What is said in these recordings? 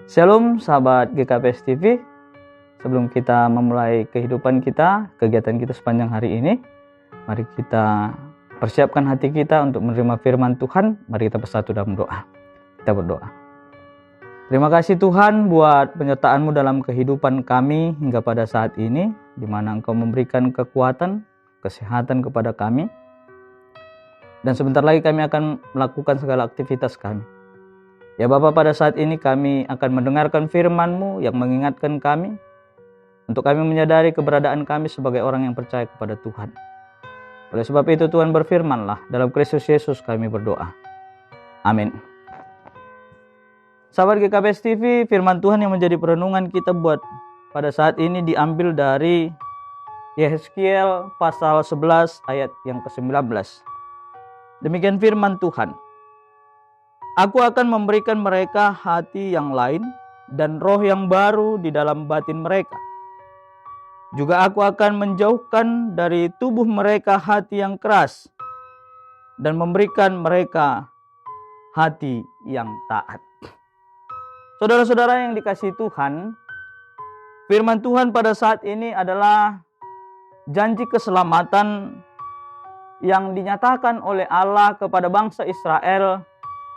Shalom sahabat GKPS TV. Sebelum kita memulai kehidupan kita, kegiatan kita sepanjang hari ini, mari kita persiapkan hati kita untuk menerima firman Tuhan. Mari kita bersatu dalam doa. Kita berdoa. Terima kasih Tuhan buat penyertaan-Mu dalam kehidupan kami hingga pada saat ini, di mana Engkau memberikan kekuatan, kesehatan kepada kami. Dan sebentar lagi kami akan melakukan segala aktivitas kami. Ya Bapa, pada saat ini kami akan mendengarkan firman-Mu yang mengingatkan kami untuk kami menyadari keberadaan kami sebagai orang yang percaya kepada Tuhan. Oleh sebab itu Tuhan berfirman-Lah, dalam Kristus Yesus kami berdoa. Amin. Sahabat GKPS TV, firman Tuhan yang menjadi perenungan kita buat pada saat ini diambil dari Yehezkiel pasal 11 ayat yang ke-19. Demikian firman Tuhan. Aku akan memberikan mereka hati yang lain dan roh yang baru di dalam batin mereka. Juga aku akan menjauhkan dari tubuh mereka hati yang keras dan memberikan mereka hati yang taat. Saudara-saudara yang dikasihi Tuhan, firman Tuhan pada saat ini adalah janji keselamatan yang dinyatakan oleh Allah kepada bangsa Israel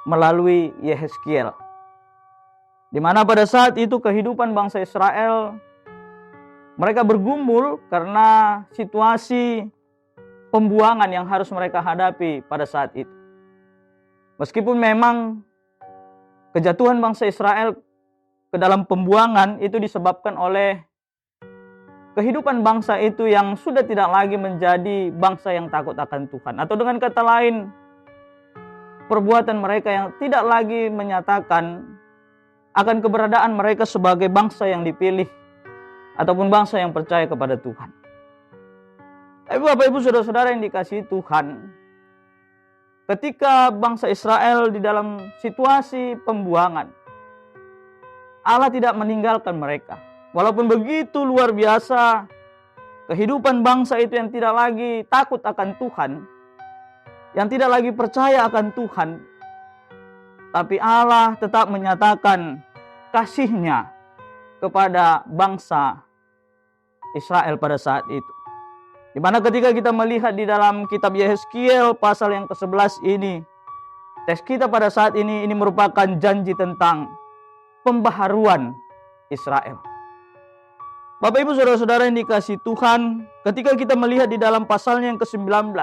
melalui Yehezkiel, di mana pada saat itu kehidupan bangsa Israel mereka bergumul karena situasi pembuangan yang harus mereka hadapi pada saat itu. Meskipun memang kejatuhan bangsa Israel ke dalam pembuangan itu disebabkan oleh kehidupan bangsa itu yang sudah tidak lagi menjadi bangsa yang takut akan Tuhan, atau dengan kata lain, perbuatan mereka yang tidak lagi menyatakan akan keberadaan mereka sebagai bangsa yang dipilih ataupun bangsa yang percaya kepada Tuhan. Tapi Bapak Ibu Saudara-saudara yang dikasihi Tuhan, ketika bangsa Israel di dalam situasi pembuangan, Allah tidak meninggalkan mereka. Walaupun begitu luar biasa kehidupan bangsa itu yang tidak lagi takut akan Tuhan, yang tidak lagi percaya akan Tuhan, tapi Allah tetap menyatakan kasih-Nya kepada bangsa Israel pada saat itu. Di mana ketika kita melihat di dalam kitab Yehezkiel pasal yang ke-11 ini, teks kita pada saat ini merupakan janji tentang pembaharuan Israel. Bapak Ibu Saudara-saudara yang dikasihi Tuhan, ketika kita melihat di dalam pasalnya yang ke-19,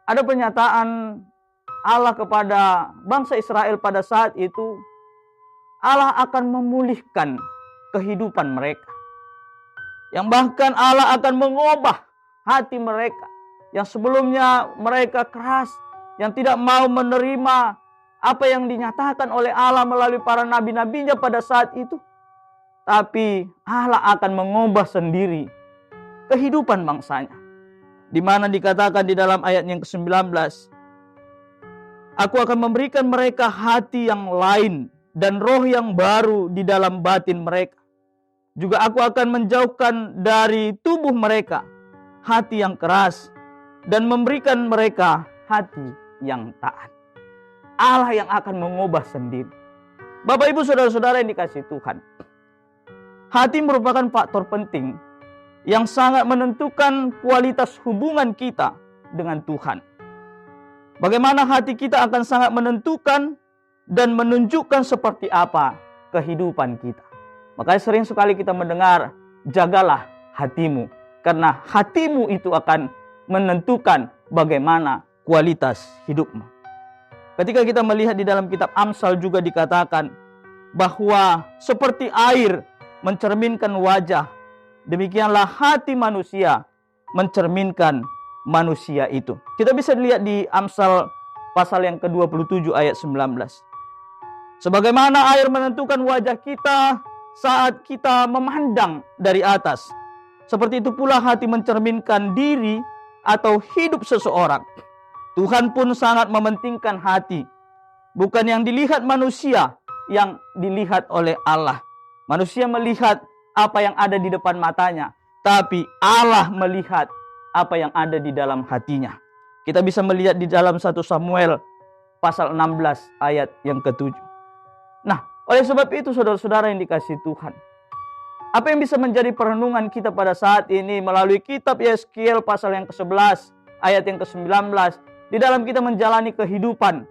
ada pernyataan Allah kepada bangsa Israel pada saat itu, Allah akan memulihkan kehidupan mereka. Yang bahkan Allah akan mengubah hati mereka, yang sebelumnya mereka keras, yang tidak mau menerima apa yang dinyatakan oleh Allah melalui para nabi-nabinya pada saat itu. Tapi Allah akan mengubah sendiri kehidupan bangsanya. Di mana dikatakan di dalam ayat yang ke-19, aku akan memberikan mereka hati yang lain dan roh yang baru di dalam batin mereka. Juga aku akan menjauhkan dari tubuh mereka hati yang keras dan memberikan mereka hati yang taat. Allah yang akan mengubah sendiri. Bapak Ibu Saudara-saudara yang dikasihi Tuhan, hati merupakan faktor penting yang sangat menentukan kualitas hubungan kita dengan Tuhan. Bagaimana hati kita akan sangat menentukan dan menunjukkan seperti apa kehidupan kita. Makanya sering sekali kita mendengar, jagalah hatimu, karena hatimu itu akan menentukan bagaimana kualitas hidupmu. Ketika kita melihat di dalam kitab Amsal juga dikatakan bahwa seperti air mencerminkan wajah, demikianlah hati manusia mencerminkan manusia itu. Kita bisa lihat di Amsal pasal yang ke-27 ayat 19. Sebagaimana air menentukan wajah kita saat kita memandang dari atas, seperti itu pula hati mencerminkan diri atau hidup seseorang. Tuhan pun sangat mementingkan hati. Bukan yang dilihat manusia, yang dilihat oleh Allah. Manusia melihat apa yang ada di depan matanya, tapi Allah melihat apa yang ada di dalam hatinya. Kita bisa melihat di dalam 1 Samuel pasal 16 ayat yang ke-7. Nah, oleh sebab itu saudara-saudara yang dikasihi Tuhan, apa yang bisa menjadi perenungan kita pada saat ini melalui kitab Yeskiel pasal yang ke-11 ayat yang ke-19 di dalam kita menjalani kehidupan.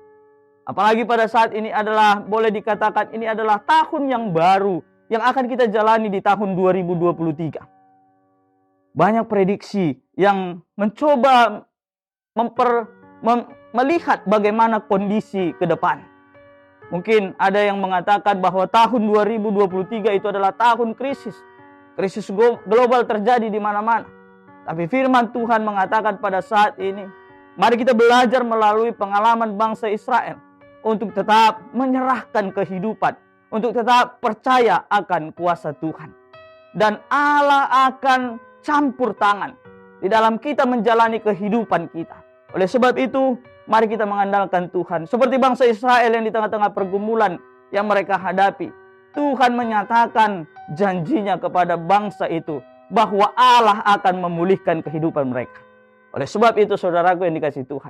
Apalagi pada saat ini adalah, boleh dikatakan ini adalah tahun yang baru yang akan kita jalani di tahun 2023. Banyak prediksi yang mencoba melihat bagaimana kondisi ke depan. Mungkin ada yang mengatakan bahwa tahun 2023 itu adalah tahun krisis. Krisis global terjadi di mana-mana. Tapi firman Tuhan mengatakan pada saat ini, mari kita belajar melalui pengalaman bangsa Israel untuk tetap menyerahkan kehidupan, untuk tetap percaya akan kuasa Tuhan. Dan Allah akan campur tangan di dalam kita menjalani kehidupan kita. Oleh sebab itu, mari kita mengandalkan Tuhan. Seperti bangsa Israel yang di tengah-tengah pergumulan yang mereka hadapi, Tuhan menyatakan janjinya kepada bangsa itu bahwa Allah akan memulihkan kehidupan mereka. Oleh sebab itu, saudaraku yang dikasihi Tuhan,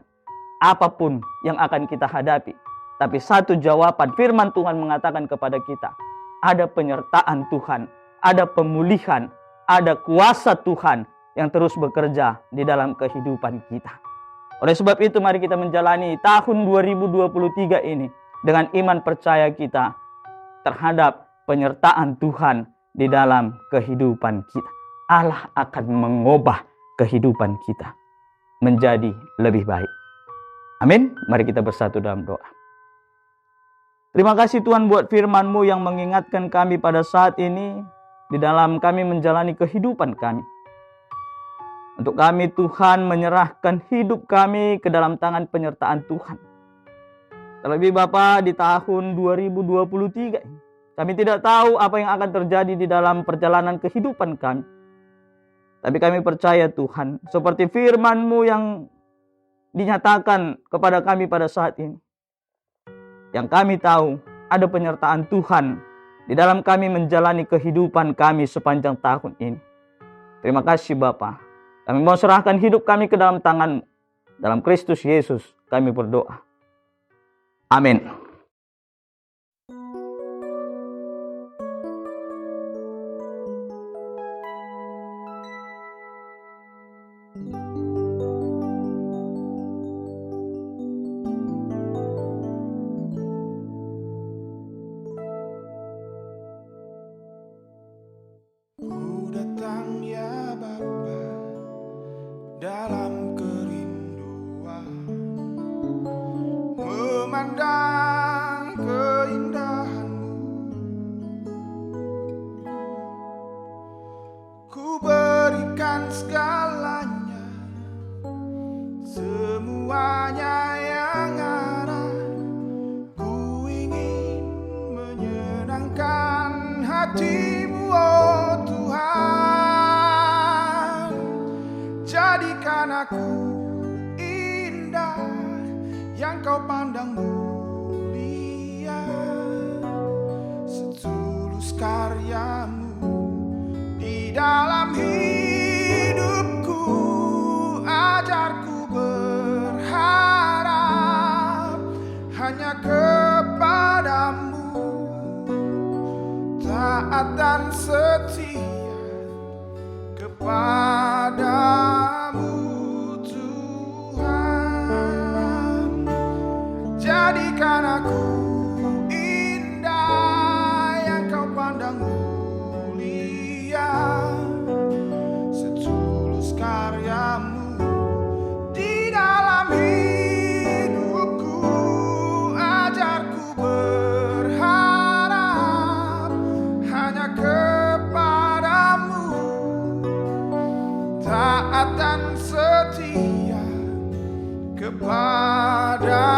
apapun yang akan kita hadapi, tapi satu jawaban firman Tuhan mengatakan kepada kita, ada penyertaan Tuhan, ada pemulihan, ada kuasa Tuhan yang terus bekerja di dalam kehidupan kita. Oleh sebab itu, mari kita menjalani tahun 2023 ini dengan iman percaya kita terhadap penyertaan Tuhan di dalam kehidupan kita. Allah akan mengubah kehidupan kita menjadi lebih baik. Amin. Mari kita bersatu dalam doa. Terima kasih Tuhan buat firman-Mu yang mengingatkan kami pada saat ini di dalam kami menjalani kehidupan kami. Untuk kami Tuhan menyerahkan hidup kami ke dalam tangan penyertaan Tuhan. Terlebih Bapa di tahun 2023 ini, kami tidak tahu apa yang akan terjadi di dalam perjalanan kehidupan kami. Tapi kami percaya Tuhan, seperti firman-Mu yang dinyatakan kepada kami pada saat ini. Yang kami tahu ada penyertaan Tuhan di dalam kami menjalani kehidupan kami sepanjang tahun ini. Terima kasih Bapa. Kami mau serahkan hidup kami ke dalam tangan-Mu. Dalam Kristus Yesus kami berdoa. Amin. Dalam kerinduan memandang keindahan-Mu, ku berikan segalanya, semuanya yang ada. Ku ingin menyenangkan hati-Mu, oh Tuhan. Jadikan aku indah yang Kau pandang mulia, setulus karya-Mu di dalam hidupku. Ajarku berharap hanya kepadamu, taat dan setia kepadamu Tuhan. Jadikan aku indah yang Kau pandang mulia, setulus karya-Mu di dalam hidupku. Ajarku berharap hanya kepadamu, taat dan setia kepada